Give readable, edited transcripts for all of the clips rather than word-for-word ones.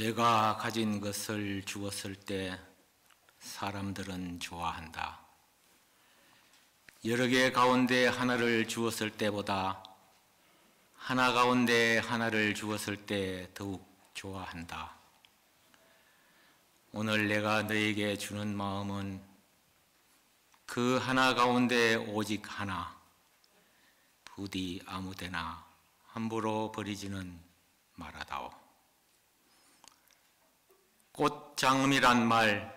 내가 가진 것을 주었을 때 사람들은 좋아한다. 여러 개 가운데 하나를 주었을 때보다 하나 가운데 하나를 주었을 때 더욱 좋아한다. 오늘 내가 너에게 주는 마음은 그 하나 가운데 오직 하나, 부디 아무데나 함부로 버리지는 말아다오. 꽃장음이란 말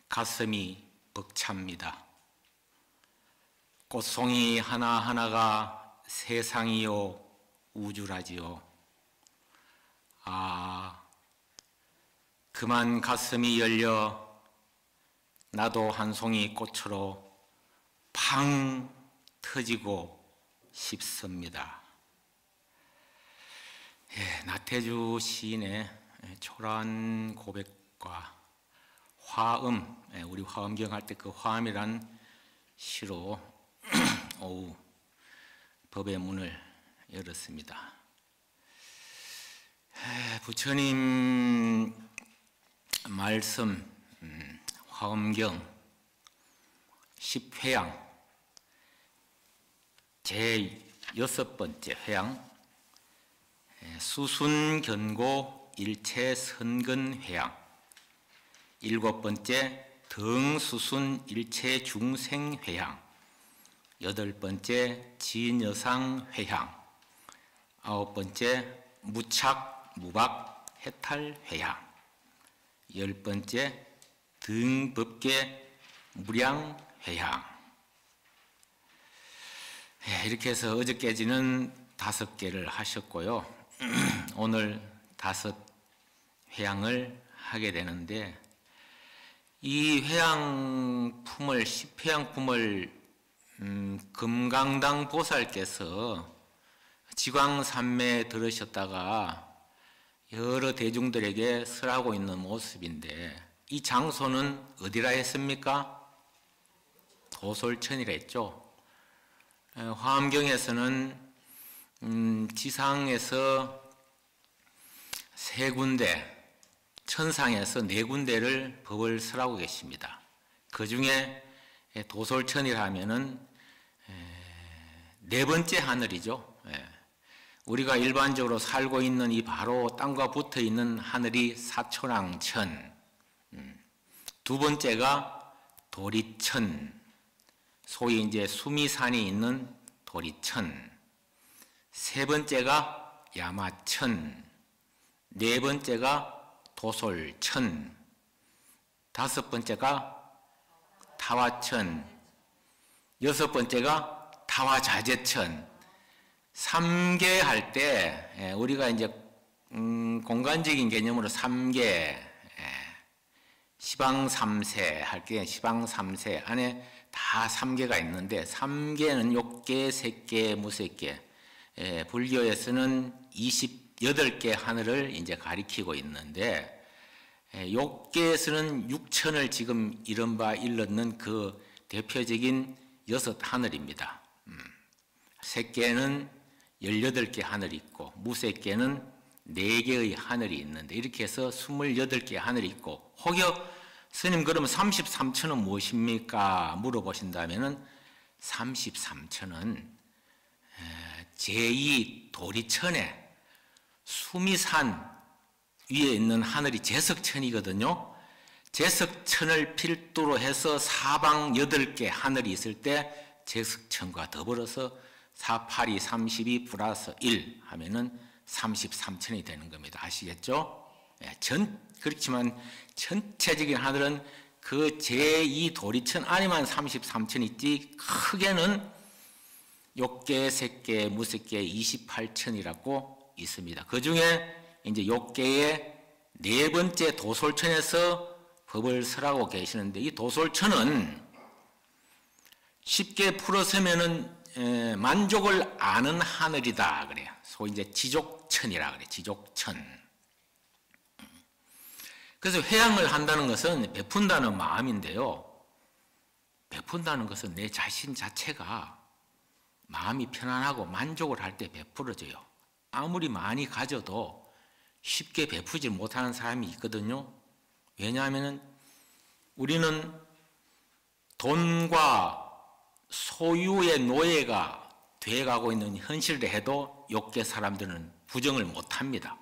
가슴이 벅찹니다. 꽃송이 하나하나가 세상이요 우주라지요. 그만 가슴이 열려 나도 한 송이 꽃으로 팡 터지고 싶습니다. 나태주 시인의 초라한 고백과 화음, 우리 화음경 할 때 그 화음이란 시로 오후 법의 문을 열었습니다. 부처님 말씀 화엄경 10회양 제6번째 회양 수순견고 일체선근회양 7번째 등수순일체중생회양 8번째 진여상회양 9번째 무착무박해탈회양 10번째 등법계 무량회양. 이렇게 해서 어저께지는 5개를 하셨고요. 오늘 5회양을 하게 되는데 이 회양품을 10회양품을 금강당 보살께서 지광산매에 들으셨다가 여러 대중들에게 설하고 있는 모습인데 이 장소는 어디라 했습니까? 도솔천이라 했죠. 화엄경에서는 지상에서 3군데, 천상에서 4군데를 법을 설하고 계십니다. 그 중에 도솔천이라 하면은 4번째 하늘이죠. 우리가 일반적으로 살고 있는 이 바로 땅과 붙어 있는 하늘이 사천왕천, 2번째가 도리천, 소위 이제 수미산이 있는 도리천, 3번째가 야마천, 4번째가 도솔천, 5번째가 타화천, 6번째가 타화자재천. 3계 할 때 우리가 이제 공간적인 개념으로 3계 시방 3세 할 때 시방 3세 안에 다 3계가 있는데 3계는 욕계, 색계, 무색계. 불교에서는 28개 하늘을 이제 가리키고 있는데 욕계에서는 6천을 지금 이른바 일컫는 그 대표적인 6 하늘입니다. 색계는 18개 하늘이 있고 무색계는 4개의 하늘이 있는데 이렇게 해서 28개 하늘이 있고 혹여 스님 그러면 33천은 무엇입니까? 물어보신다면 33천은 제2도리천에 수미산 위에 있는 하늘이 제석천이거든요. 제석천을 필두로 해서 사방 8개 하늘이 있을 때 제석천과 더불어서 4, 8이 32 플러스 1 하면은 33천이 되는 겁니다. 아시겠죠? 그렇지만 전체적인 하늘은 그 제2도리천 안에만 33천 있지 크게는 욕계, 색계, 무색계 28천이라고 있습니다. 그 중에 이제 욕계의 4번째 도솔천에서 법을 설하고 계시는데 이 도솔천은 쉽게 풀어서면은 만족을 아는 하늘이다 그래요. 소위 이제 지족천이라 그래. 지족천. 그래서 회양을 한다는 것은 베푼다는 마음인데요. 베푼다는 것은 내 자신 자체가 마음이 편안하고 만족을 할 때 베풀어져요. 아무리 많이 가져도 쉽게 베푸지 못하는 사람이 있거든요. 왜냐하면 우리는 돈과 소유의 노예가 돼가고 있는 현실을 해도 욕계 사람들은 부정을 못합니다.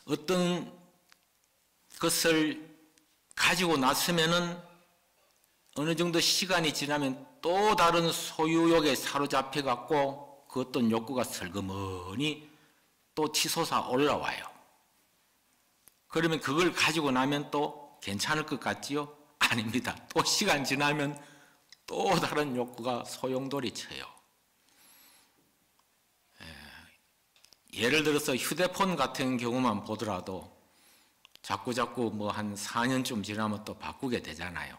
어떤 것을 가지고 났으면은 어느 정도 시간이 지나면 또 다른 소유욕에 사로잡혀 갖고 그 어떤 욕구가 슬그머니 또 치솟아 올라와요. 그러면 그걸 가지고 나면 또 괜찮을 것 같지요? 아닙니다. 또 시간 지나면 또 다른 욕구가 소용돌이 쳐요. 예를 들어서 휴대폰 같은 경우만 보더라도 자꾸 뭐 한 4년쯤 지나면 또 바꾸게 되잖아요.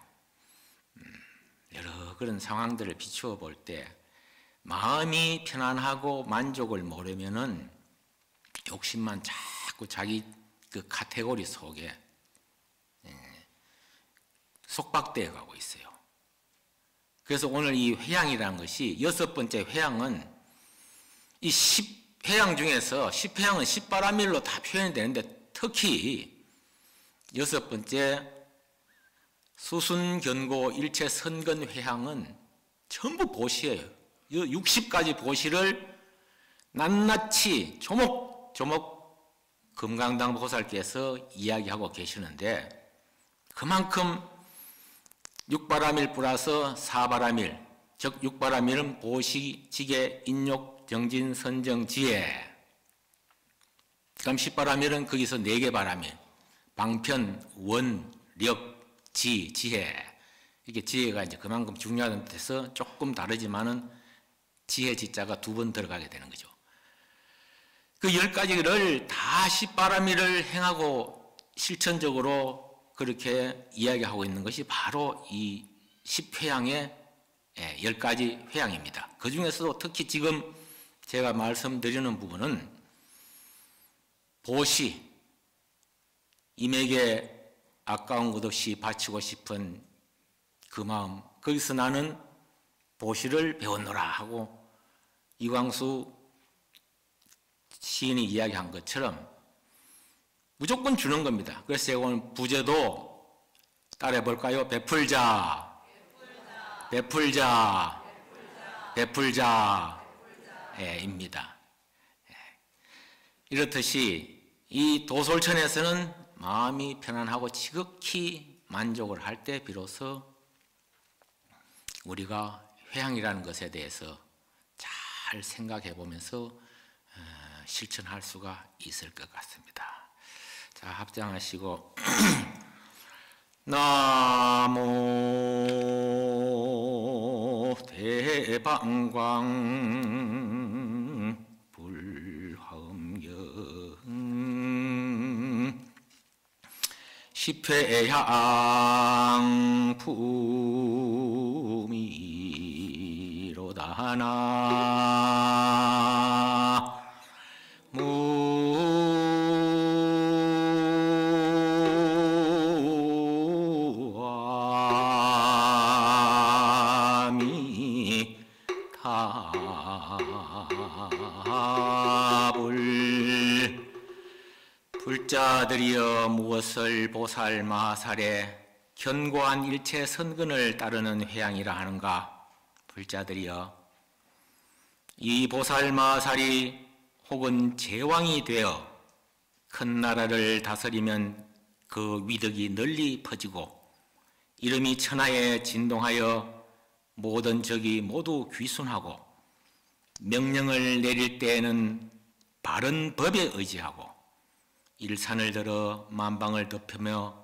여러 그런 상황들을 비추어 볼 때 마음이 편안하고 만족을 모르면은 욕심만 자꾸 자기 그 카테고리 속에 속박되어 가고 있어요. 그래서 오늘 이 회양이라는 것이 6번째 회양은 이 10회양 중에서 10회양은 10바라밀로 다 표현이 되는데 특히 6번째 수순견고 일체선근회양은 전부 보시예요. 60가지 보시를 낱낱이 조목조목 금강당 보살께서 이야기하고 계시는데 그만큼 6바라밀 플러스 4바라밀, 즉 6바라밀은 보시, 지계, 인욕, 정진, 선정, 지혜. 그럼 10바라밀은 거기서 4개 바라밀, 방편, 원, 력, 지, 지혜. 이게 지혜가 이제 그만큼 중요하다는 뜻에서 조금 다르지만은 지혜 지자가 2번 들어가게 되는 거죠. 그 10가지를 다 10바라밀을 행하고 실천적으로 그렇게 이야기하고 있는 것이 바로 이 10회양의 10가지 회양입니다. 그 중에서도 특히 지금 제가 말씀드리는 부분은 보시, 임에게 아까운 것 없이 바치고 싶은 그 마음, 거기서 나는 보시를 배웠노라 하고 이광수 시인이 이야기한 것처럼 무조건 주는 겁니다. 그래서 제가 오늘 부제도 따라해 볼까요? 베풀자, 베풀자, 베풀자, 입니다. 이렇듯이 이 도솔천에서는 마음이 편안하고 지극히 만족을 할 때 비로소 우리가 회양이라는 것에 대해서 잘 생각해 보면서 실천할 수가 있을 것 같습니다. 자, 합장하시고 나모 대방광 불화음경 십회양 품이로다나 불자들이여 무엇을 보살 마살에 견고한 일체 선근을 따르는 회양이라 하는가? 불자들이여 이 보살 마살이 혹은 제왕이 되어 큰 나라를 다스리면 그 위덕이 널리 퍼지고 이름이 천하에 진동하여 모든 적이 모두 귀순하고 명령을 내릴 때에는 바른 법에 의지하고 일산을 들어 만방을 덮으며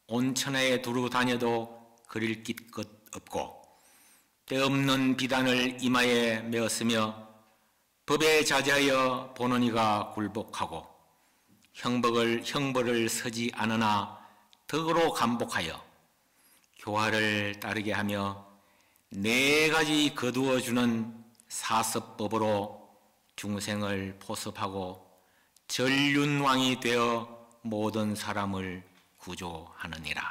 온 천하에 두루 다녀도 그릴 것 없고 때없는 비단을 이마에 메었으며 법에 자제하여 보는 이가 굴복하고 형벌을 서지 않으나 덕으로 감복하여 교화를 따르게 하며 4가지 거두어주는 사섭법으로 중생을 포섭하고 전륜왕이 되어 모든 사람을 구조하느니라.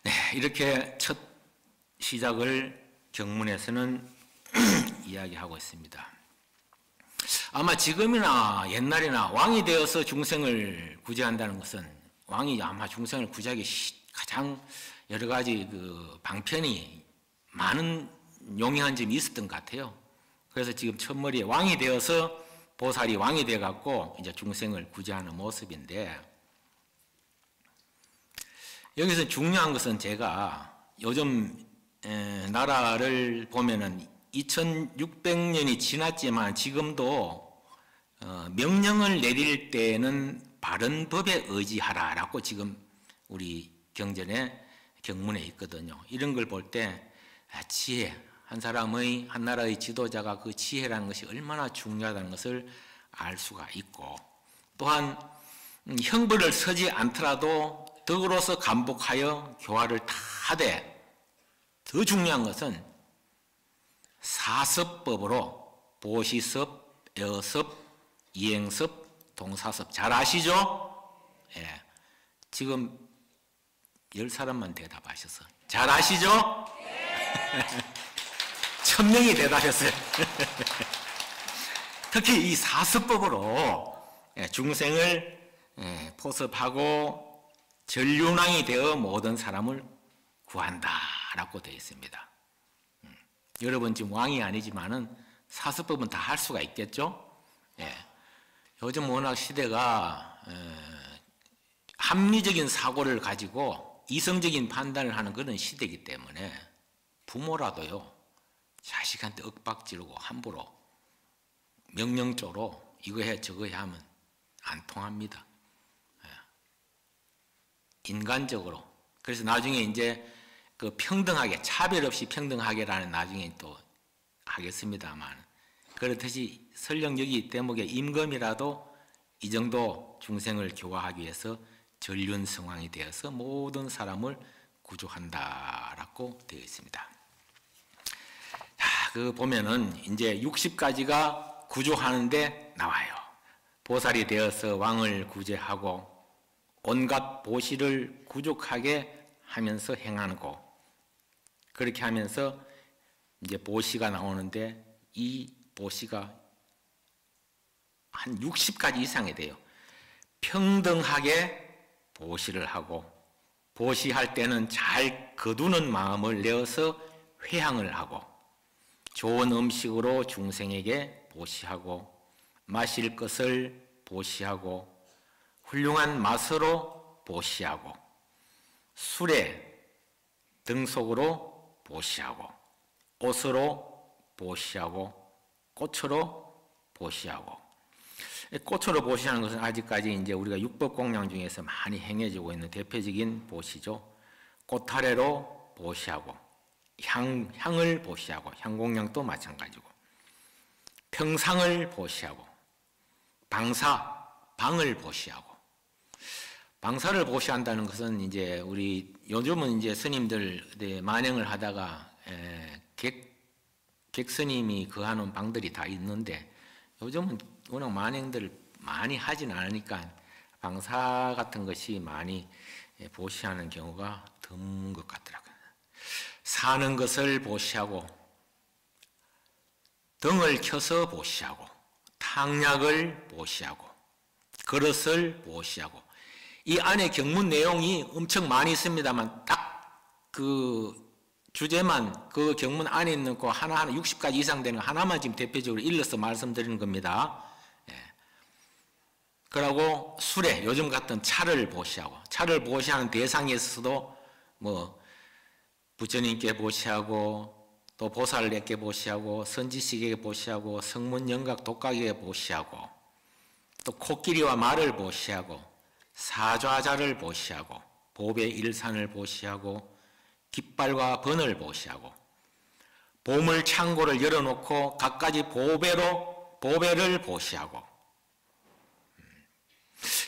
네, 이렇게 첫 시작을 경문에서는 이야기하고 있습니다. 아마 지금이나 옛날이나 왕이 되어서 중생을 구제한다는 것은 왕이 아마 중생을 구제하기 가장 여러 가지 그 방편이 많은 용이한 점이 있었던 것 같아요. 그래서 지금 첫머리에 왕이 되어서 보살이 왕이 되어 갖고 이제 중생을 구제하는 모습인데, 여기서 중요한 것은 제가 요즘 나라를 보면은 2600년이 지났지만 지금도 명령을 내릴 때는 바른 법에 의지하라라고 지금 우리 경전에 경문에 있거든요. 이런 걸 볼 때 지혜, 한 사람의 한 나라의 지도자가 그 지혜라는 것이 얼마나 중요하다는 것을 알 수가 있고, 또한 형벌을 서지 않더라도 덕으로서 감복하여 교화를 다 하되, 더 중요한 것은 사섭법으로 보시섭, 여섭, 이행섭, 동사섭 잘 아시죠? 예. 지금 10사람만 대답하셔서 잘 아시죠? 1000명이 대답했어요. 특히 이 사섭법으로 중생을 포섭하고 전륜왕이 되어 모든 사람을 구한다라고 되어 있습니다. 여러분 지금 왕이 아니지만은 사섭법은 다 할 수가 있겠죠? 예. 요즘 워낙 시대가 합리적인 사고를 가지고 이성적인 판단을 하는 그런 시대이기 때문에 부모라도요, 자식한테 윽박지르고 함부로 명령조로 이거 해 저거 해 하면 안 통합니다. 인간적으로. 그래서 나중에 이제 그 평등하게, 차별 없이 평등하게라는 나중에 또 하겠습니다만, 그렇듯이 설령 여기 대목에 임금이라도 이 정도 중생을 교화하기 위해서 전륜성왕이 되어서 모든 사람을 구조한다라고 되어 있습니다. 자, 그 보면은 이제 60가지가 구조하는데 나와요. 보살이 되어서 왕을 구제하고 온갖 보시를 구족하게 하면서 행하고, 그렇게 하면서 이제 보시가 나오는데, 이 보시가 한 60가지 이상이 돼요. 평등하게 보시를 하고, 보시할 때는 잘 거두는 마음을 내어서 회향을 하고, 좋은 음식으로 중생에게 보시하고, 마실 것을 보시하고, 훌륭한 맛으로 보시하고, 술에 등속으로 보시하고, 옷으로 보시하고, 꽃으로 보시하고. 꽃으로 보시하는 것은 아직까지 이제 우리가 육법공양 중에서 많이 행해지고 있는 대표적인 보시죠. 꽃타래로 보시하고, 향을 보시하고, 향공양도 마찬가지고, 평상을 보시하고, 방을 보시하고. 방사를 보시한다는 것은 이제 우리 요즘은 이제 스님들 만행을 하다가 객스님이 거하는 방들이 다 있는데, 요즘은 워낙 만행들을 많이 하진 않으니까 방사 같은 것이 많이 보시하는 경우가 드문 것 같더라고요. 사는 것을 보시하고, 등을 켜서 보시하고, 탕약을 보시하고, 그릇을 보시하고. 이 안에 경문 내용이 엄청 많이 있습니다만 딱 그 주제만, 그 경문 안에 있는 거 하나하나 60가지 이상 되는 하나만 지금 대표적으로 일러서 말씀드리는 겁니다. 그러고 술에 요즘 같은 차를 보시하고, 차를 보시하는 대상에 있어서도 뭐 부처님께 보시하고, 또 보살에게 보시하고, 선지식에게 보시하고, 성문 영각 독각에게 보시하고, 또 코끼리와 말을 보시하고, 사좌자를 보시하고, 보배 일산을 보시하고, 깃발과 번을 보시하고, 보물 창고를 열어놓고 갖가지 보배를 보시하고.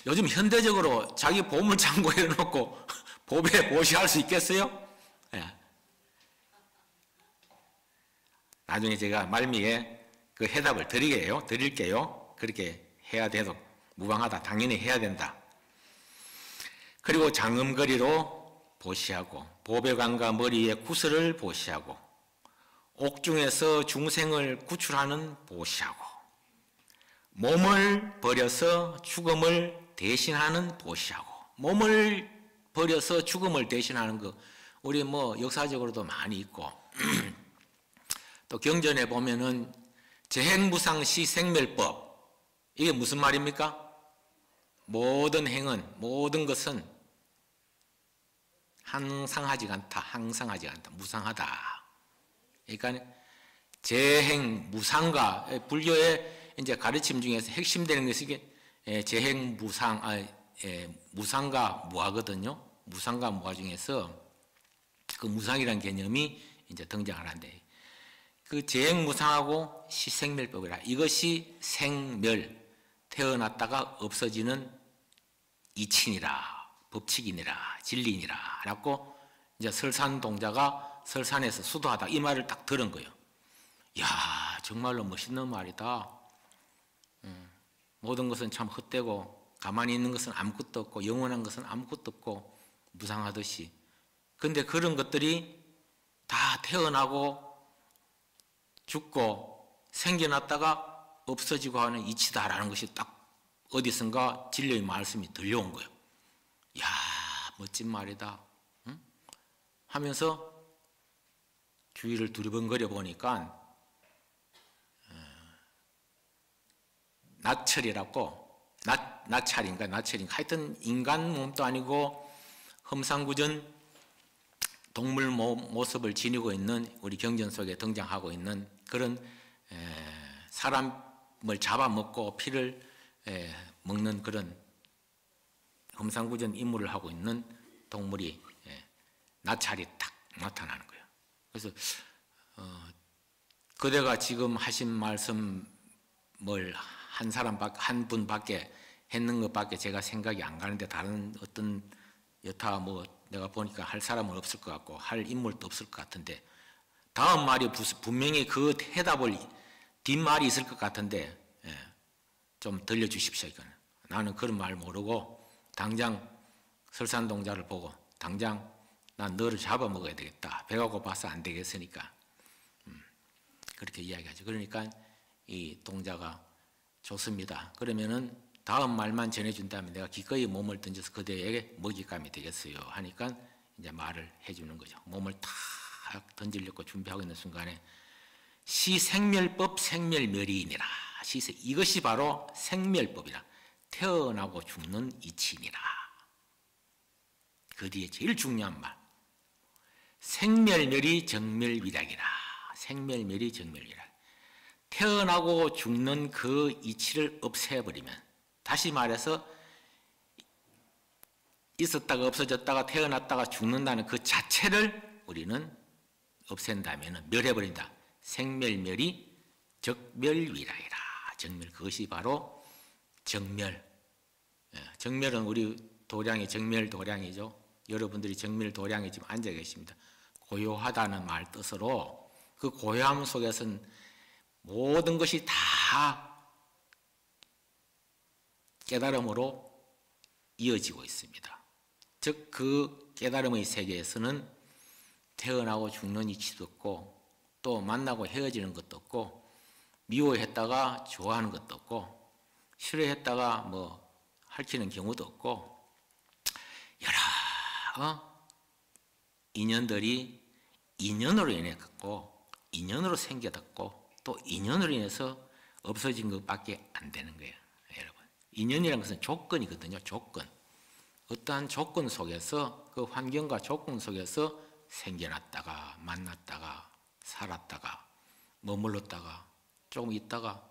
요즘 현대적으로 자기 보물 창고 열어놓고 보배 보시할 수 있겠어요? 예. 나중에 제가 말미에 그 해답을 드릴게요. 그렇게 해야 돼도 무방하다. 당연히 해야 된다. 그리고 장음거리로 보시하고, 보배관과 머리에 구슬을 보시하고, 옥중에서 중생을 구출하는 보시하고, 몸을 버려서 죽음을 대신하는 보시하고, 몸을 버려서 죽음을 대신하는 거 우리 뭐 역사적으로도 많이 있고 또 경전에 보면은 재행무상시 생멸법, 이게 무슨 말입니까? 모든 행은, 모든 것은 항상하지 않다, 무상하다. 그러니까 재행무상과 불교의 이제 가르침 중에서 핵심되는 것이 재행무상, 무상과 무하거든요. 무상과 무하 중에서 그 무상이라는 개념이 이제 등장을 한대. 그 재행무상하고 시생멸법이라, 이것이 생멸, 태어났다가 없어지는 이친이라, 법칙이니라, 진리니라 라고 이제 설산동자가 설산에서 수도하다 이 말을 딱 들은 거예요. 야, 정말로 멋있는 말이다. 모든 것은 참 헛되고 가만히 있는 것은 아무것도 없고 영원한 것은 아무것도 없고 무상하듯이, 근데 그런 것들이 다 태어나고 죽고 생겨났다가 없어지고 하는 이치다라는 것이 딱 어디선가 진리의 말씀이 들려온 거예요. 야, 멋진 말이다. 응? 하면서 주위를 두리번거려 보니까 나철이라고, 나찰인가 하여튼 인간 몸도 아니고 험상궂은 동물 모습을 지니고 있는, 우리 경전 속에 등장하고 있는 그런 사람을 잡아먹고 피를 먹는 그런 험상궂은 임무를 하고 있는 동물이, 나찰이 딱 나타나는 거예요. 그래서 그대가 지금 하신 말씀을 한 분밖에 했는 것밖에 제가 생각이 안 가는데, 다른 어떤 여타 뭐 내가 보니까 할 사람은 없을 것 같고 할 인물도 없을 것 같은데, 다음 말이 분명히 그 해답을 뒷말이 있을 것 같은데 좀 들려주십시오. 이거는 나는 그런 말 모르고 당장 설산동자를 보고 당장 난 너를 잡아먹어야 되겠다, 배가 고파서 안 되겠으니까 그렇게 이야기하죠. 그러니까 이 동자가 좋습니다. 그러면은 다음 말만 전해준다면 내가 기꺼이 몸을 던져서 그대에게 먹잇감이 되겠어요 하니까 이제 말을 해주는 거죠. 몸을 탁 던지려고 준비하고 있는 순간에 시생멸법 생멸멸이니라. 이것이 바로 생멸법이라, 태어나고 죽는 이치니라. 그 뒤에 제일 중요한 말, 생멸멸이 정멸위락이라. 생멸멸이 정멸위락. 태어나고 죽는 그 이치를 없애버리면, 다시 말해서 있었다가 없어졌다가 태어났다가 죽는다는 그 자체를 우리는 없앤다면, 멸해버린다. 생멸멸이 적멸위락이라. 정멸, 그것이 바로 정멸. 정멸은 우리 도량이 정멸도량이죠. 여러분들이 정멸도량에 지금 앉아 계십니다. 고요하다는 말 뜻으로 그 고요함 속에서는 모든 것이 다 깨달음으로 이어지고 있습니다. 즉 그 깨달음의 세계에서는 태어나고 죽는 이치도 없고 또 만나고 헤어지는 것도 없고 미워했다가 좋아하는 것도 없고 싫어했다가 뭐 핥히는 경우도 없고 여러 인연들이 인연으로 인해 갖고 인연으로 생겨났고 또 인연으로 인해서 없어진 것밖에 안 되는 거예요. 여러분, 인연이라는 것은 조건이거든요. 조건. 어떠한 조건 속에서, 그 환경과 조건 속에서 생겨났다가 만났다가 살았다가 머물렀다가 조금 있다가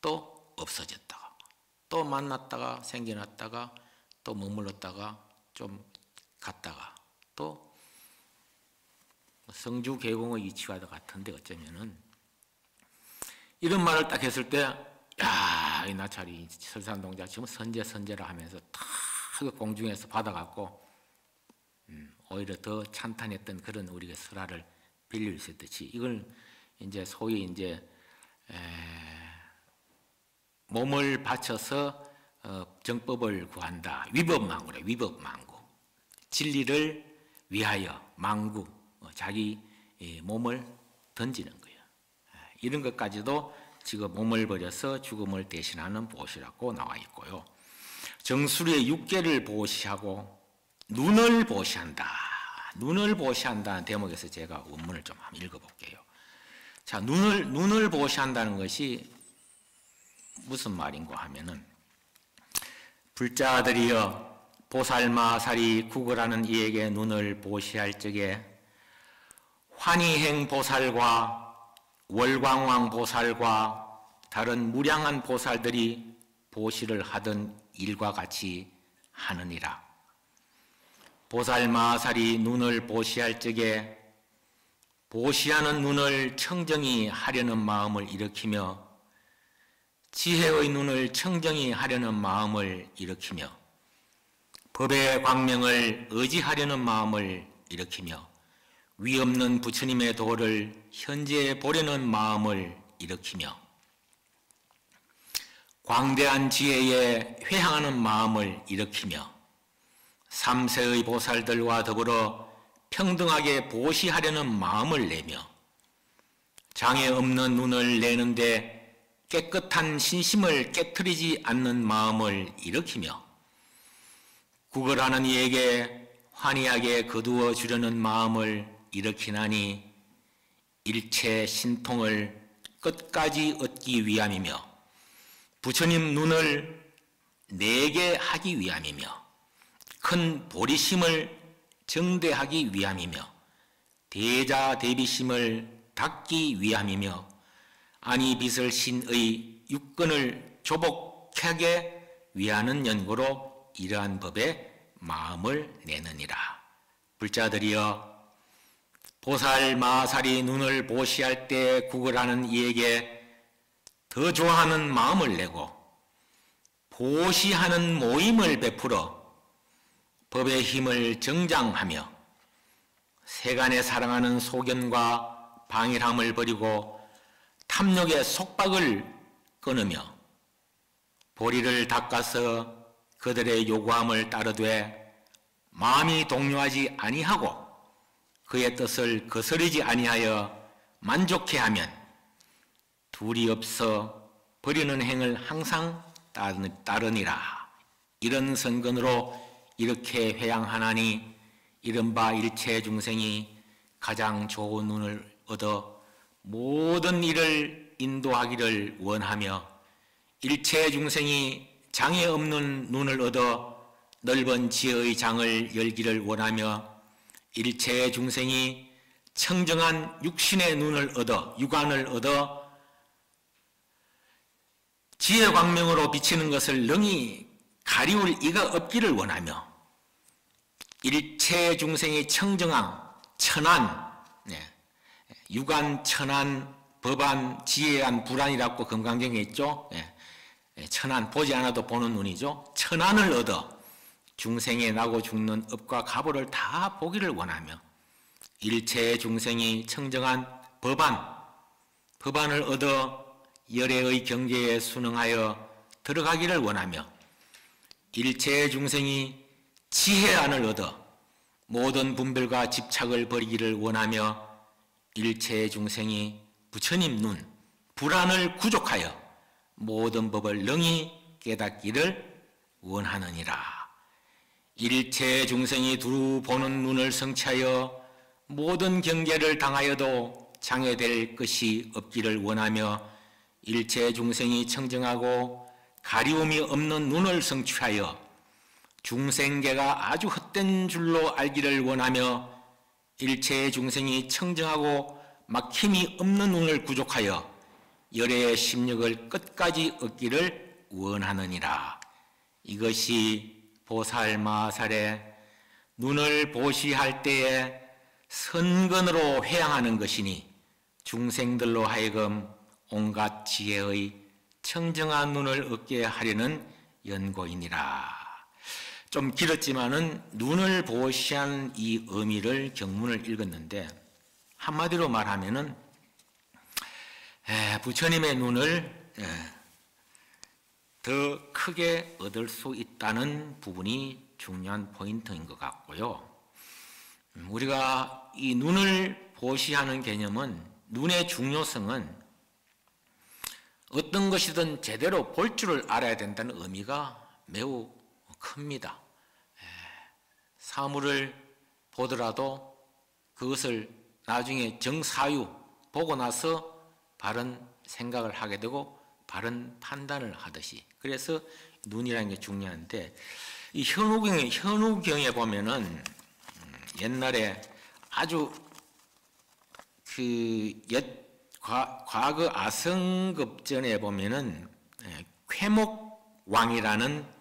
또 없어졌다가 또 만났다가 생겨났다가 또 머물렀다가 좀 갔다가 또 성주 계공의 이치와 같은데, 어쩌면은 이런 말을 딱 했을 때, 야, 이 나찰이 설산동자 지금 선제라 하면서 탁 공중에서 받아갖고 오히려 더 찬탄했던 그런 우리가 설화를 빌릴 수 있듯이, 이걸 이제 소위 이제 몸을 바쳐서 정법을 구한다. 위법망구래. 위법망구. 진리를 위하여 망구, 자기 몸을 던지는 거예요. 이런 것까지도 지금 몸을 버려서 죽음을 대신하는 보시라고 나와 있고요. 정수리의 육계를 보시하고 눈을 보시한다. 눈을 보시한다는 대목에서 제가 원문을 좀 한번 읽어볼게요. 자, 눈을 보시한다는 것이 무슨 말인가 하면은, 불자들이여 보살마살이 구걸하는 이에게 눈을 보시할 적에 환희행 보살과 월광왕 보살과 다른 무량한 보살들이 보시를 하던 일과 같이 하느니라. 보살마살이 눈을 보시할 적에 보시하는 눈을 청정히 하려는 마음을 일으키며 지혜의 눈을 청정히 하려는 마음을 일으키며 법의 광명을 의지하려는 마음을 일으키며 위없는 부처님의 도를 현재 보려는 마음을 일으키며 광대한 지혜에 회향하는 마음을 일으키며 삼세의 보살들과 더불어 평등하게 보시하려는 마음을 내며 장애 없는 눈을 내는데 깨끗한 신심을 깨트리지 않는 마음을 일으키며 구걸하는 이에게 환희하게 거두어 주려는 마음을 일으키나니 일체 신통을 끝까지 얻기 위함이며 부처님 눈을 내게 하기 위함이며 큰 보리심을 정대하기 위함이며 대자 대비심을 닦기 위함이며 아니 빛을 신의 육근을 조복하게 위하는 연고로 이러한 법에 마음을 내느니라. 불자들이여 보살마살이 눈을 보시할 때 구걸하는 이에게 더 좋아하는 마음을 내고 보시하는 모임을 베풀어 법의 힘을 정장하며 세간에 사랑하는 소견과 방일함을 버리고 탐욕의 속박을 끊으며 보리를 닦아서 그들의 요구함을 따르되 마음이 동요하지 아니하고 그의 뜻을 거스르지 아니하여 만족해 하면 둘이 없어 버리는 행을 항상 따르니라. 이런 선근으로 이렇게 회양하나니 이른바 일체 중생이 가장 좋은 눈을 얻어 모든 일을 인도하기를 원하며 일체 중생이 장애 없는 눈을 얻어 넓은 지혜의 장을 열기를 원하며 일체 중생이 청정한 육신의 눈을 얻어 육안을 얻어 지혜 광명으로 비치는 것을 능히 가리울 이가 없기를 원하며 일체 중생이 청정한 천안, 육안, 천안, 법안, 지혜안, 불안이라고 금강경에 있죠. 천안, 보지 않아도 보는 눈이죠. 천안을 얻어 중생에 나고 죽는 업과 가보를 다 보기를 원하며 일체 중생이 청정한 법안을 얻어 열애의 경계에 순응하여 들어가기를 원하며 일체 중생이 지혜안을 얻어 모든 분별과 집착을 버리기를 원하며 일체 중생이 부처님 눈, 불안을 구족하여 모든 법을 능히 깨닫기를 원하느니라. 일체 중생이 두루 보는 눈을 성취하여 모든 경계를 당하여도 장애될 것이 없기를 원하며 일체 중생이 청정하고 가리움이 없는 눈을 성취하여 중생계가 아주 헛된 줄로 알기를 원하며 일체 중생이 청정하고 막힘이 없는 눈을 구족하여 열애의 심력을 끝까지 얻기를 원하느니라. 이것이 보살마살의 눈을 보시할 때에 선근으로 회양하는 것이니 중생들로 하여금 온갖 지혜의 청정한 눈을 얻게 하려는 연고이니라. 좀 길었지만은 눈을 보시한 이 의미를 경문을 읽었는데 한마디로 말하면은 부처님의 눈을 더 크게 얻을 수 있다는 부분이 중요한 포인트인 것 같고요. 우리가 이 눈을 보시하는 개념은 눈의 중요성은 어떤 것이든 제대로 볼 줄을 알아야 된다는 의미가 매우 큽니다. 사물을 보더라도 그것을 나중에 정사유 보고 나서 바른 생각을 하게 되고 바른 판단을 하듯이, 그래서 눈이라는 게 중요한데, 이 현우경에 보면은 옛날에 아주 과거 아성급전에 보면은 쾌목왕이라는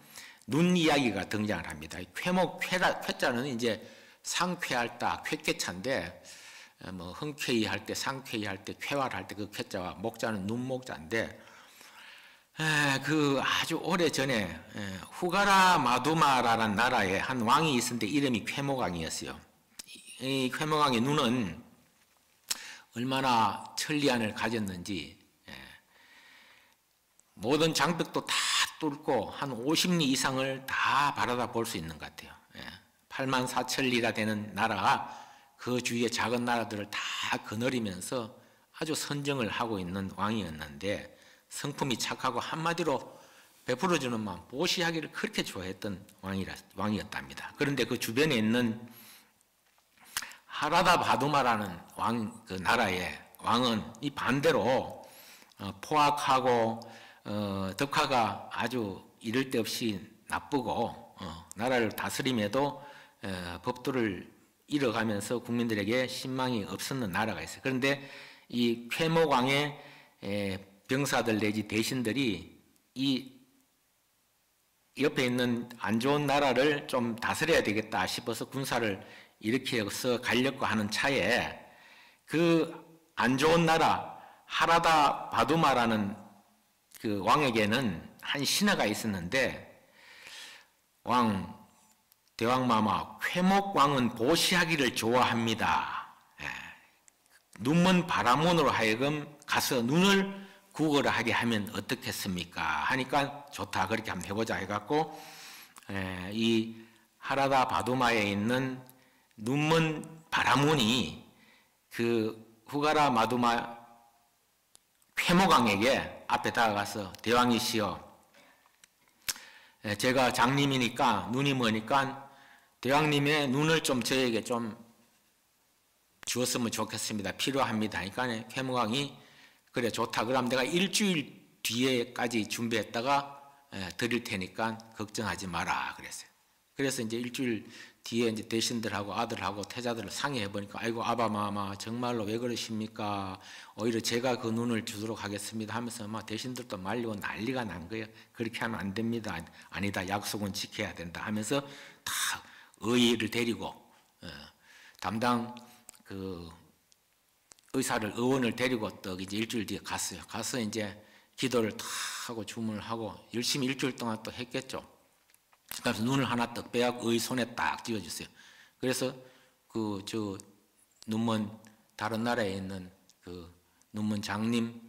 눈 이야기가 등장을 합니다. 쾌자는 이제 상쾌할다, 쾌쾌차인데, 뭐 흔쾌히 할 때, 상쾌히 할 때, 쾌활할 때 그 쾌자와 목자는 눈목자인데, 그 아주 오래 전에 후가라 마두마라는 나라에 한 왕이 있었는데 이름이 쾌목왕이었어요. 이 쾌목왕의 눈은 얼마나 천리안을 가졌는지, 모든 장벽도 다 뚫고 한 50리 이상을 다 바라다 볼 수 있는 것 같아요. 8만 4천리가 되는 나라, 그 주위의 작은 나라들을 다 거느리면서 아주 선정을 하고 있는 왕이었는데, 성품이 착하고 한마디로 베풀어주는 마음, 보시하기를 그렇게 좋아했던 왕이었답니다. 그런데 그 주변에 있는 하라다 바두마라는 그 나라의 왕은 이 반대로 포악하고 덕화가 아주 이를 데 없이 나쁘고 나라를 다스림에도 법도를 잃어가면서 국민들에게 신망이 없었는 나라가 있어요. 그런데 이 쾌목왕의 병사들 내지 대신들이 이 옆에 있는 안 좋은 나라를 좀 다스려야 되겠다 싶어서 군사를 일으켜서 가려고 하는 차에 그 안 좋은 나라 하라다 바두마라는 그 왕에게는 한 신하가 있었는데, 대왕마마 쾌목왕은 보시하기를 좋아합니다. 눈먼 바라문으로 하여금 가서 눈을 구걸을 하게 하면 어떻겠습니까? 하니까 좋다, 그렇게 한번 해보자 해갖고 이 하라다 바두마에 있는 눈먼 바라문이 그 후가라 마두마 쾌목왕에게 앞에 다가가서, 대왕이시여, 제가 장님이니까 눈이 머니까 대왕님의 눈을 좀 저에게 좀 주었으면 좋겠습니다. 필요합니다. 그러니까 쾌목왕이 그래 좋다, 그럼 내가 일주일 뒤에까지 준비했다가 드릴 테니까 걱정하지 마라 그랬어요. 그래서 이제 일주일 뒤에 이제 대신들하고 아들하고 태자들을 상의해 보니까, 아이고 아바마마 정말로 왜 그러십니까? 오히려 제가 그 눈을 주도록 하겠습니다 하면서 막 대신들도 말리고 난리가 난 거예요. 그렇게 하면 안 됩니다. 아니다, 약속은 지켜야 된다 하면서 다 의의를 데리고 담당 그 의원을 데리고 또 이제 일주일 뒤에 갔어요. 가서 이제 기도를 다 하고 주문을 하고 열심히 일주일 동안 또 했겠죠. 그래서 눈을 하나 떡 빼갖고 의 손에 딱 쥐어주세요. 그래서 그 눈먼 다른 나라에 있는 그 눈먼 장님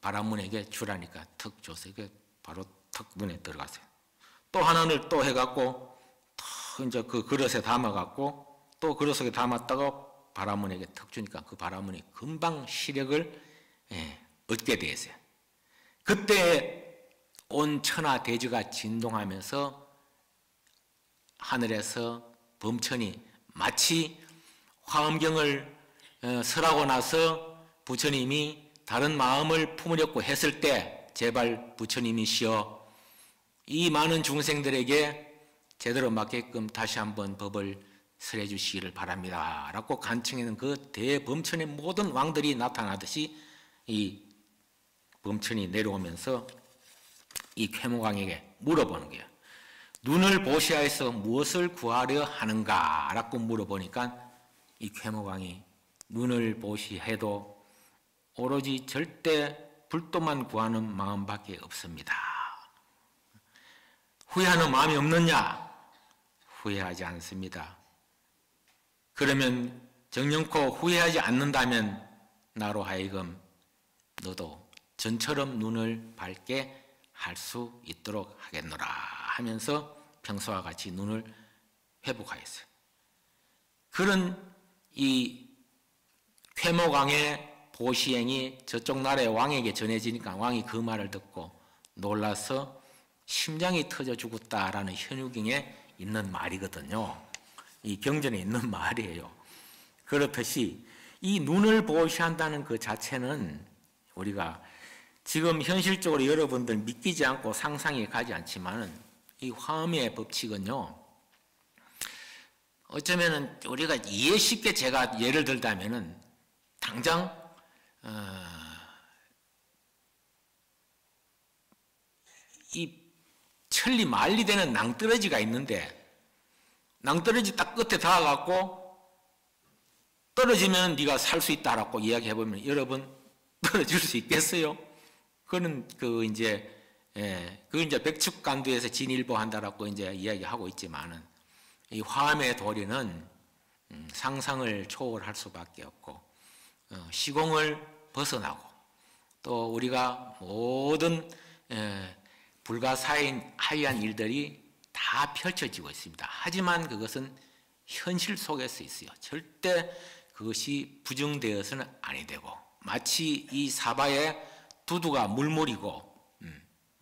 바라문에게 주라니까 턱 줬어요. 바로 턱 눈에 들어갔어요. 또 하나를 또 해갖고 턱 이제 그 그릇에 담아갖고 또 그릇에 담았다가 바라문에게 턱 주니까 그 바라문이 금방 시력을 얻게 되었어요. 그때 온 천하 대지가 진동하면서 하늘에서 범천이 마치 화엄경을 설하고 나서 부처님이 다른 마음을 품으려고 했을 때, 제발 부처님이시여 이 많은 중생들에게 제대로 맞게끔 다시 한번 법을 설해 주시기를 바랍니다 라고 간청하는 그 대범천의 모든 왕들이 나타나듯이 이 범천이 내려오면서 이 쾌목왕에게 물어보는 거예요. 눈을 보시하여서 무엇을 구하려 하는가 라고 물어보니까 이 쾌목왕이 눈을 보시해도 오로지 절대 불도만 구하는 마음밖에 없습니다. 후회하는 마음이 없느냐? 후회하지 않습니다. 그러면 정령코 후회하지 않는다면 나로 하여금 너도 전처럼 눈을 밝게 할 수 있도록 하겠노라 하면서 평소와 같이 눈을 회복하였어요. 그런 이 쾌목왕의 보시행이 저쪽 나라의 왕에게 전해지니까 왕이 그 말을 듣고 놀라서 심장이 터져 죽었다라는 현유경에 있는 말이거든요. 이 경전에 있는 말이에요. 그렇듯이 이 눈을 보시한다는 그 자체는 우리가 지금 현실적으로 여러분들 믿기지 않고 상상이 가지 않지만 이 화엄의 법칙은요, 어쩌면은 우리가 이해 쉽게 제가 예를 들자면은 당장 이 천리 만리 되는 낭떠러지가 있는데 낭떠러지 딱 끝에 닿아갖고 떨어지면 네가 살 수 있다라고 이야기해보면 여러분 떨어질 수 있겠어요? 그거는 이제 백측간두에서 진일보한다라고 이제 이야기하고 있지만은 이 화엄의 도리는 상상을 초월할 수밖에 없고 시공을 벗어나고 또 우리가 모든 불가사의한 일들이 다 펼쳐지고 있습니다. 하지만 그것은 현실 속에서 있어요. 절대 그것이 부정되어서는 아니 되고 마치 이 사바의 두두가 물물이고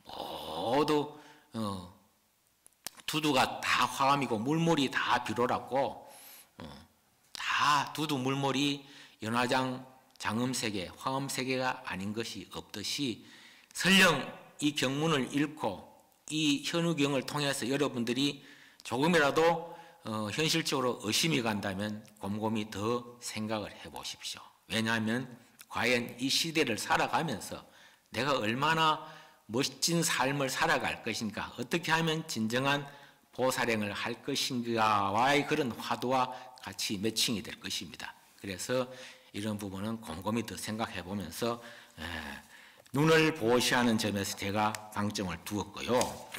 모두 두두가 다 화엄이고 물물이 다 비로라고 다 두두 물물이 연화장 장음세계 화엄세계가 아닌 것이 없듯이 설령 이 경문을 읽고 이 현우경을 통해서 여러분들이 조금이라도 현실적으로 의심이 간다면 곰곰이 더 생각을 해보십시오. 왜냐하면 과연 이 시대를 살아가면서 내가 얼마나 멋진 삶을 살아갈 것인가, 어떻게 하면 진정한 보살행을 할 것인가와의 그런 화두와 같이 매칭이 될 것입니다. 그래서 이런 부분은 곰곰이 더 생각해 보면서 눈을 보시하는 점에서 제가 방점을 두었고요.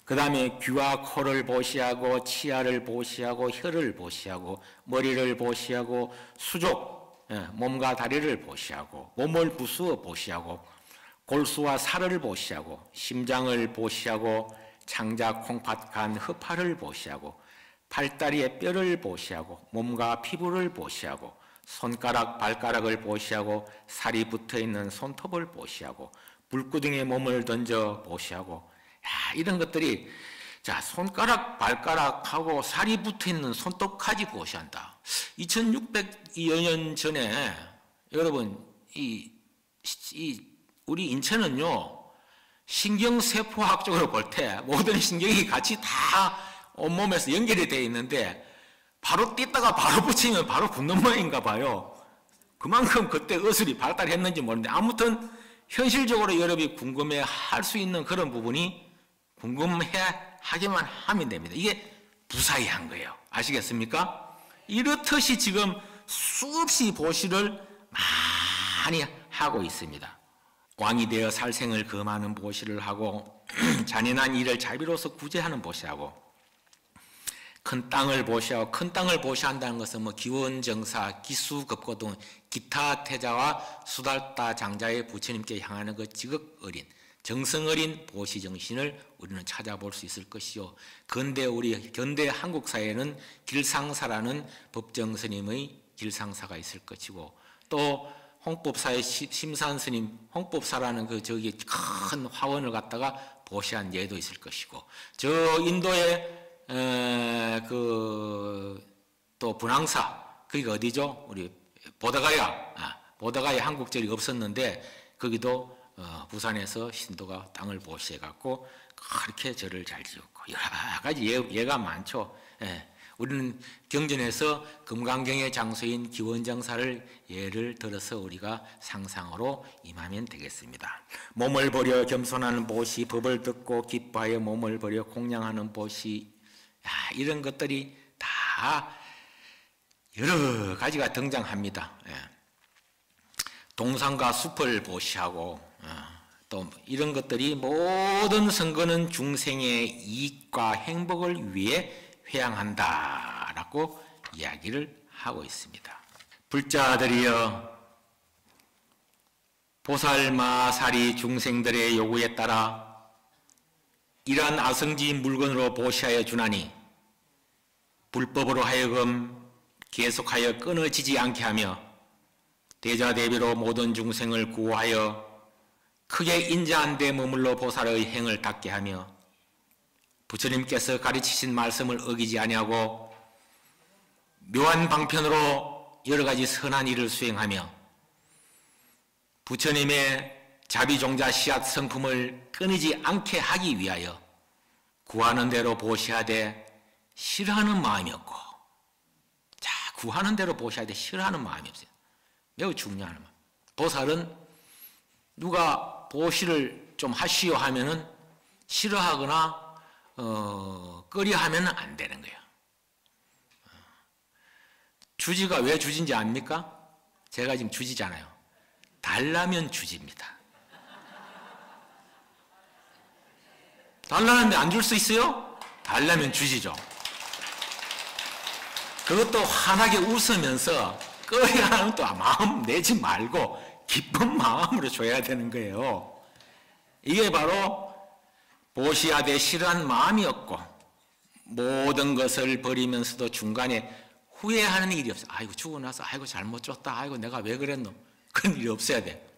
그 다음에 귀와 코를 보시하고 치아를 보시하고 혀를 보시하고 머리를 보시하고 수족, 몸과 다리를 보시하고 몸을 부수어 보시하고 골수와 살을 보시하고 심장을 보시하고 창자, 콩팥, 간, 허파를 보시하고 팔다리의 뼈를 보시하고 몸과 피부를 보시하고 손가락, 발가락을 보시하고 살이 붙어있는 손톱을 보시하고 불구덩이에 몸을 던져 보시하고 이런 것들이 자 손가락, 발가락하고 살이 붙어있는 손톱까지 보시한다. 2600여 년 전에 여러분 우리 인체는요 신경세포학적으로 볼 때 모든 신경이 같이 다 온몸에서 연결이 되어 있는데 바로 띄다가 바로 붙이면 바로 붙는 모양인가 봐요. 그만큼 그때 의술이 발달했는지 모르는데 아무튼 현실적으로 여러분이 궁금해할 수 있는 그런 부분이 궁금해하기만 하면 됩니다. 이게 부사이한 거예요. 아시겠습니까? 이렇듯이 지금 수없이 보시를 많이 하고 있습니다. 왕이 되어 살생을 금하는 보시를 하고 잔인한 일을 자비로서 구제하는 보시하고 큰 땅을 보시하고 큰 땅을 보시한다는 것은 뭐 기원정사, 기수급고 등 기타 태자와 수달다 장자의 부처님께 향하는 그 지극 어린 정성 어린 보시 정신을 우리는 찾아볼 수 있을 것이요. 우리 현대 한국 사회에는 길상사라는 법정 스님의 길상사가 있을 것이고 또 홍법사의 심산 스님 홍법사라는 큰 화원을 갖다가 보시한 예도 있을 것이고 저 인도의 또 분황사 그게 어디죠? 우리 보다가야 한국절이 없었는데 거기도 부산에서 신도가 땅을 보시해 갖고 그렇게 절을 잘 지었고 여러 가지 예가 많죠. 우리는 경전에서 금강경의 장소인 기원정사를 예를 들어서 우리가 상상으로 임하면 되겠습니다. 몸을 버려 겸손하는 보시, 법을 듣고 기뻐하여 몸을 버려 공양하는 보시, 이런 것들이 다 여러 가지가 등장합니다. 동산과 숲을 보시하고 또 이런 것들이 모든 선거는 중생의 이익과 행복을 위해 회양한다라고 이야기를 하고 있습니다. 불자들이여 보살마살이 중생들의 요구에 따라 이러한 아성지 물건으로 보시하여 주나니 불법으로 하여금 계속하여 끊어지지 않게 하며 대자대비로 모든 중생을 구하여 크게 인자한 데 머물러 보살의 행을 닦게 하며 부처님께서 가르치신 말씀을 어기지 아니하고 묘한 방편으로 여러 가지 선한 일을 수행하며 부처님의 자비종자 씨앗 성품을 끊이지 않게 하기 위하여 구하는 대로 보시하되 싫어하는 마음이 없고, 자, 구하는 대로 보시하되 싫어하는 마음이 없어요. 매우 중요한 말. 보살은 누가 보시를 좀 하시오 하면은 싫어하거나 꺼려하면 안 되는 거예요. 주지가 왜 주지인지 압니까? 제가 지금 주지잖아요. 달라면 주지입니다. 달라는데 안 줄 수 있어요? 달라면 주지죠. 그것도 환하게 웃으면서 꺼려하는 또 마음 내지 말고 기쁜 마음으로 줘야 되는 거예요. 이게 바로 보시하되 싫어한 마음이 없고 모든 것을 버리면서도 중간에 후회하는 일이 없어요. 아이고 죽고 나서 아이고 잘못 줬다. 아이고 내가 왜 그랬노. 그런 일이 없어야 돼.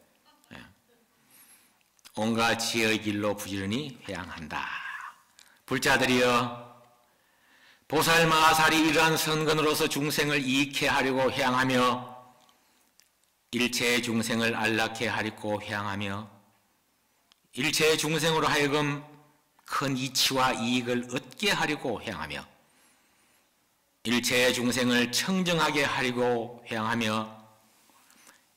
온갖 지혜의 길로 부지런히 회양한다. 불자들이여 보살마살이 이러한 선근으로서 중생을 이익해 하려고 회양하며 일체의 중생을 안락해 하려고 회양하며 일체의 중생으로 하여금 큰 이치와 이익을 얻게 하려고 회양하며 일체의 중생을 청정하게 하려고 회양하며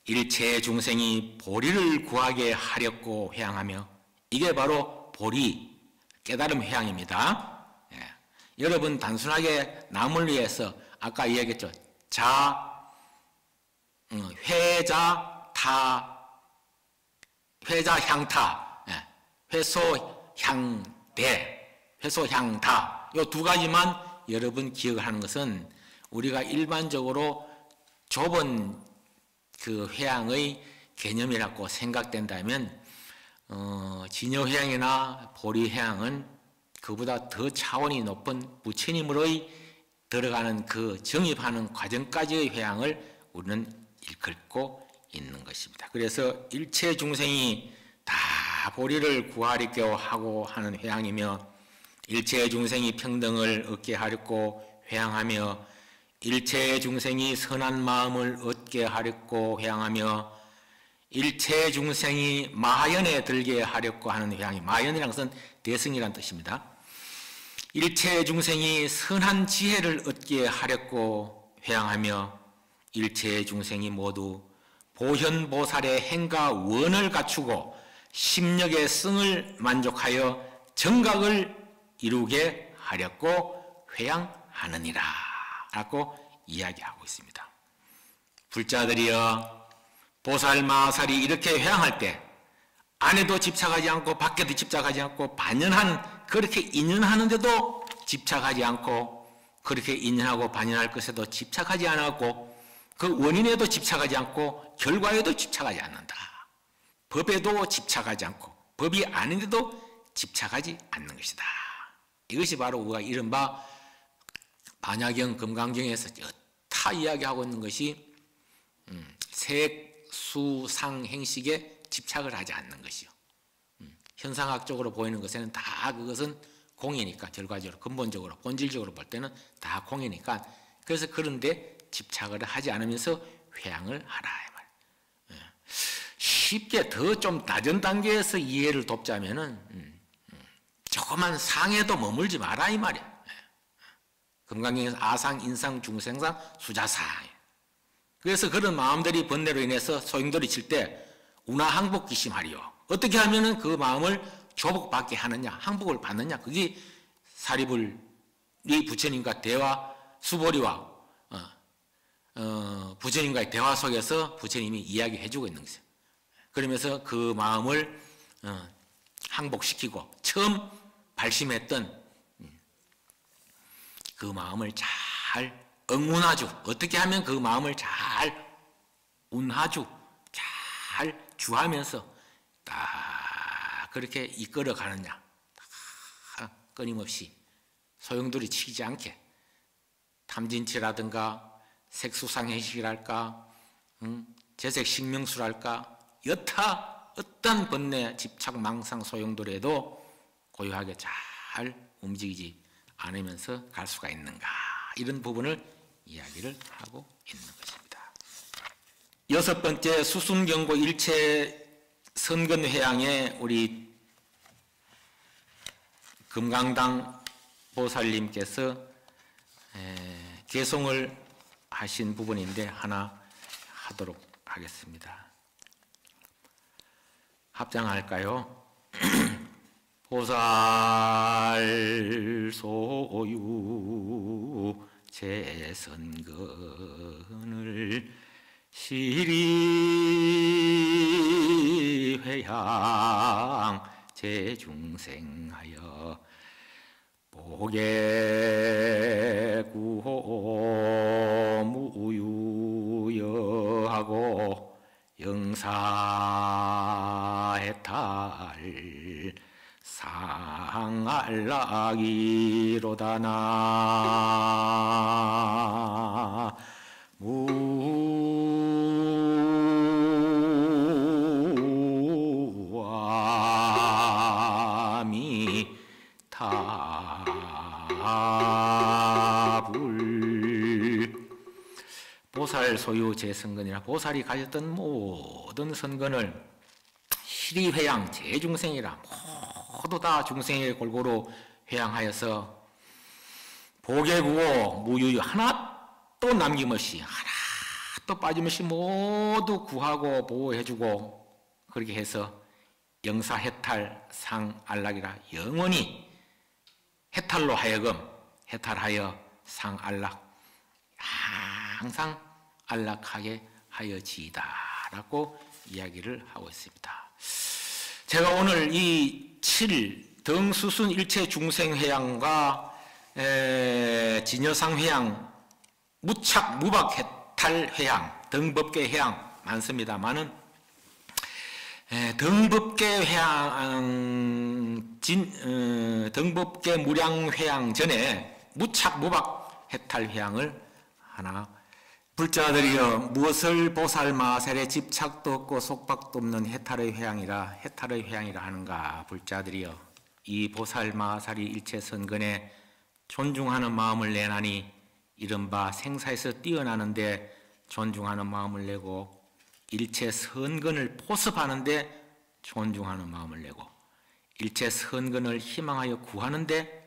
일체의 중생이 보리를 구하게 하려고 회양하며 이게 바로 보리, 깨달음 회양입니다. 예. 여러분 단순하게 남을 위해서 아까 이야기했죠. 회자, 향타, 예. 회소향대, 회소향타 이 두 가지만 여러분 기억하는 것은 우리가 일반적으로 좁은 그 회양의 개념이라고 생각된다면 진여회양이나 보리회양은 그보다 더 차원이 높은 부처님으로의 들어가는 그 정입하는 과정까지의 회양을 우리는 일컫고 있는 것입니다. 그래서 일체 중생이 다 보리를 구하려고 하고 하는 회양이며 일체 중생이 평등을 얻게 하려고 회양하며 일체 중생이 선한 마음을 얻게 하려고 회양하며 일체 중생이 마연에 들게 하려고 하는 회양이 마연이라는 것은 대승이라는 뜻입니다. 일체 중생이 선한 지혜를 얻게 하려고 회양하며 일체 중생이 모두 보현보살의 행과 원을 갖추고 심력의 성을 만족하여 정각을 이루게 하려고 회양하느니라 라고 이야기하고 있습니다. 불자들이여 보살마살이 이렇게 회양할 때 안에도 집착하지 않고 밖에도 집착하지 않고 반연한 그렇게 인연하는데도 집착하지 않고 그렇게 인연하고 반연할 것에도 집착하지 않았고 그 원인에도 집착하지 않고 결과에도 집착하지 않는다. 법에도 집착하지 않고 법이 아닌데도 집착하지 않는 것이다. 이것이 바로 우리가 이른바 반야경, 금강경에서 다 이야기하고 있는 것이 색, 수, 상, 행식에 집착을 하지 않는 것이요. 현상학적으로 보이는 것에는 다 그것은 공이니까 결과적으로 근본적으로 본질적으로 볼 때는 다 공이니까 그래서 그런데 집착을 하지 않으면서 회양을 하라 이 말. 쉽게 더 좀 낮은 단계에서 이해를 돕자면은 조그만 상에도 머물지 마라 이 말이야. 금강경에서 아상, 인상, 중생상, 수자사. 그래서 그런 마음들이 번뇌로 인해서 소용돌이 칠 때 운하항복 기심하리요. 어떻게 하면은 그 마음을 조복받게 하느냐, 항복을 받느냐. 그게 사리불이 부처님과 대화, 수보리와 부처님과의 대화 속에서 부처님이 이야기해주고 있는 것이에요. 그러면서 그 마음을 항복시키고 처음 발심했던 그 마음을 잘 응운하주. 어떻게 하면 그 마음을 잘 운하주, 잘 주하면서 딱 그렇게 이끌어 가느냐. 끊임없이 소용돌이 치지 않게 탐진치라든가 색수상행식이랄까 재색 식명수랄까 여타 어떤 번뇌 집착 망상 소용돌이에도 고요하게 잘 움직이지 않으면서 갈 수가 있는가, 이런 부분을 이야기를 하고 있는 것입니다. 여섯 번째, 수순경고 일체 선근회양에 우리 금강당 보살님께서 개송을 하신 부분인데 하나 하도록 하겠습니다. 합장할까요? 보살 소유 제선근을 시리회양 제중생하여 보계구호 무유여하고 영사해탈 상알라기로다나 무아미타불. 보살 소유 제선근이나 보살이 가졌던 모든 선근을 시리회양 제중생이라 모두 다 중생에게 골고루 회양하여서 보계구호 무유유 하나도 남김없이 하나도 빠짐없이 모두 구하고 보호해주고, 그렇게 해서 영사해탈 상안락이라 영원히 해탈로 하여금 해탈하여 상안락 항상 안락하게 하여지이다라고 이야기를 하고 있습니다. 제가 오늘 이 7 등수순 일체 중생회양과 진여상회양, 무착 무박해탈회양, 등법계회양 많습니다만은 등법계 무량회양 전에 무착 무박해탈회양을 하나, 불자들이여 무엇을 보살마살에 집착도 없고 속박도 없는 해탈의 회양이라 하는가. 불자들이여 이 보살마살이 일체선근에 존중하는 마음을 내나니 이른바 생사에서 뛰어나는데 존중하는 마음을 내고, 일체선근을 포섭하는데 존중하는 마음을 내고, 일체선근을 희망하여 구하는데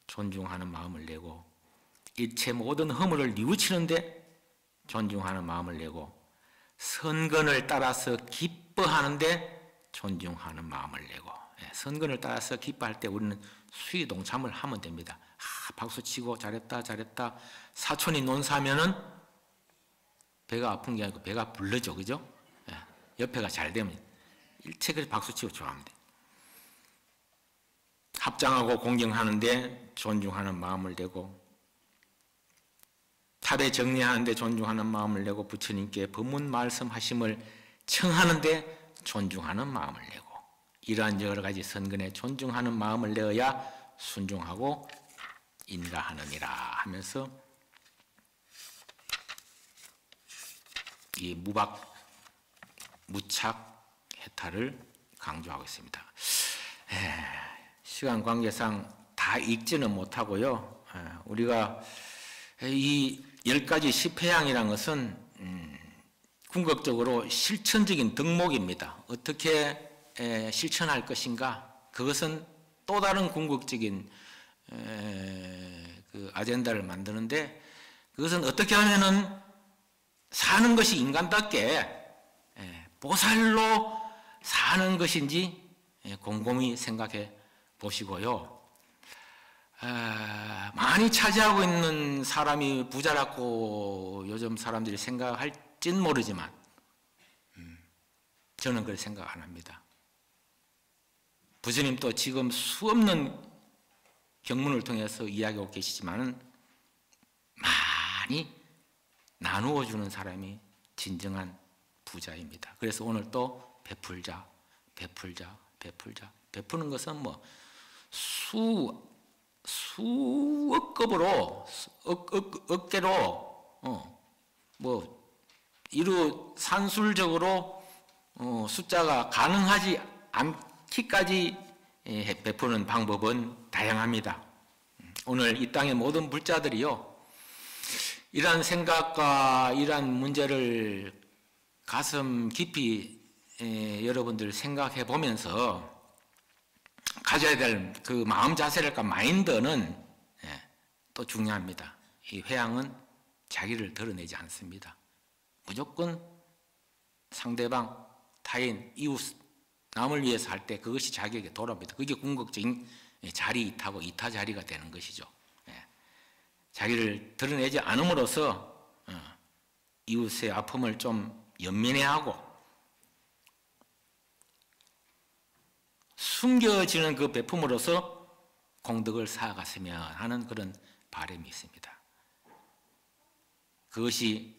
존중하는 마음을 내고, 일체 모든 허물을 뉘우치는데 존중하는 마음을 내고, 선근을 따라서 기뻐하는데 존중하는 마음을 내고. 선근을 따라서 기뻐할 때 우리는 수의동참을 하면 됩니다. 박수치고 잘했다 잘했다. 사촌이 논사하면은 배가 아픈 게 아니고 배가 불러져, 그죠? 옆에가 잘 되면 일체 그래서 박수치고 좋아하면 돼. 합장하고 공경하는데 존중하는 마음을 내고, 탑에 정리하는데 존중하는 마음을 내고, 부처님께 법문 말씀하심을 청하는데 존중하는 마음을 내고, 이러한 여러 가지 선근에 존중하는 마음을 내어야 순종하고 인가하느니라 하면서 이 무착 해탈을 강조하고 있습니다. 시간 관계상 다 읽지는 못하고요. 우리가 이 10가지 10회양이라는 것은 궁극적으로 실천적인 덕목입니다. 어떻게 실천할 것인가, 그것은 또 다른 궁극적인 그 아젠다를 만드는데, 그것은 어떻게 하면은 사는 것이 인간답게 보살로 사는 것인지 곰곰이 생각해 보시고요. 많이 차지하고 있는 사람이 부자라고 요즘 사람들이 생각할진 모르지만 저는 그렇게 생각 안 합니다. 부처님도 지금 수없는 경문을 통해서 이야기하고 계시지만 많이 나누어 주는 사람이 진정한 부자입니다. 그래서 오늘 또 베풀자, 베풀자, 베풀자. 베푸는 것은 뭐 수억급으로 억개로 뭐 이루 산술적으로 숫자가 가능하지 않기까지 베푸는 방법은 다양합니다. 오늘 이 땅의 모든 불자들이요, 이러한 생각과 이러한 문제를 가슴 깊이 여러분들 생각해 보면서 가져야 될 그 마음 자세랄까 마인드는 또 중요합니다. 이 회양은 자기를 드러내지 않습니다. 무조건 상대방, 타인, 이웃, 남을 위해서 할 때 그것이 자기에게 돌아옵니다. 그게 궁극적인 자리 이타고 이타 자리가 되는 것이죠. 자기를 드러내지 않음으로써 이웃의 아픔을 좀 연민해하고 숨겨지는 그 베품으로써 공덕을 쌓아갔으면 하는 그런 바람이 있습니다. 그것이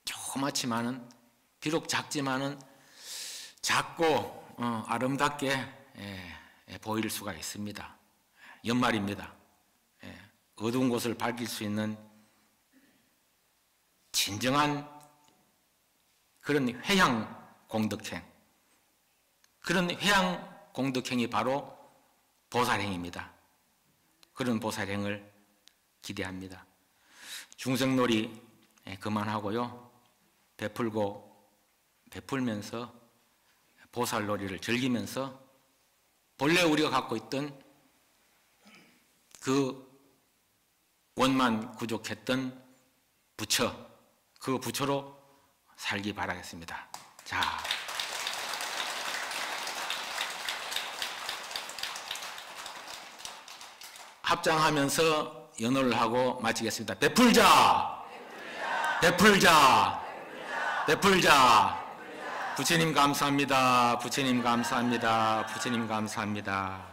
조그맣지만은, 비록 작지만은 작고 아름답게 보일 수가 있습니다. 연말입니다. 어두운 곳을 밝힐 수 있는 진정한 그런 회향 공덕행, 그런 회향 공덕행이 바로 보살행입니다. 그런 보살행을 기대합니다. 중생놀이 그만하고요, 베풀면서 보살놀이를 즐기면서 본래 우리가 갖고 있던 그 원만 구족했던 부처, 그 부처로 살기 바라겠습니다. 자, 합장하면서 연호를 하고 마치겠습니다. 베풀자! 베풀자! 베풀자! 부처님 감사합니다. 부처님 감사합니다. 부처님 감사합니다.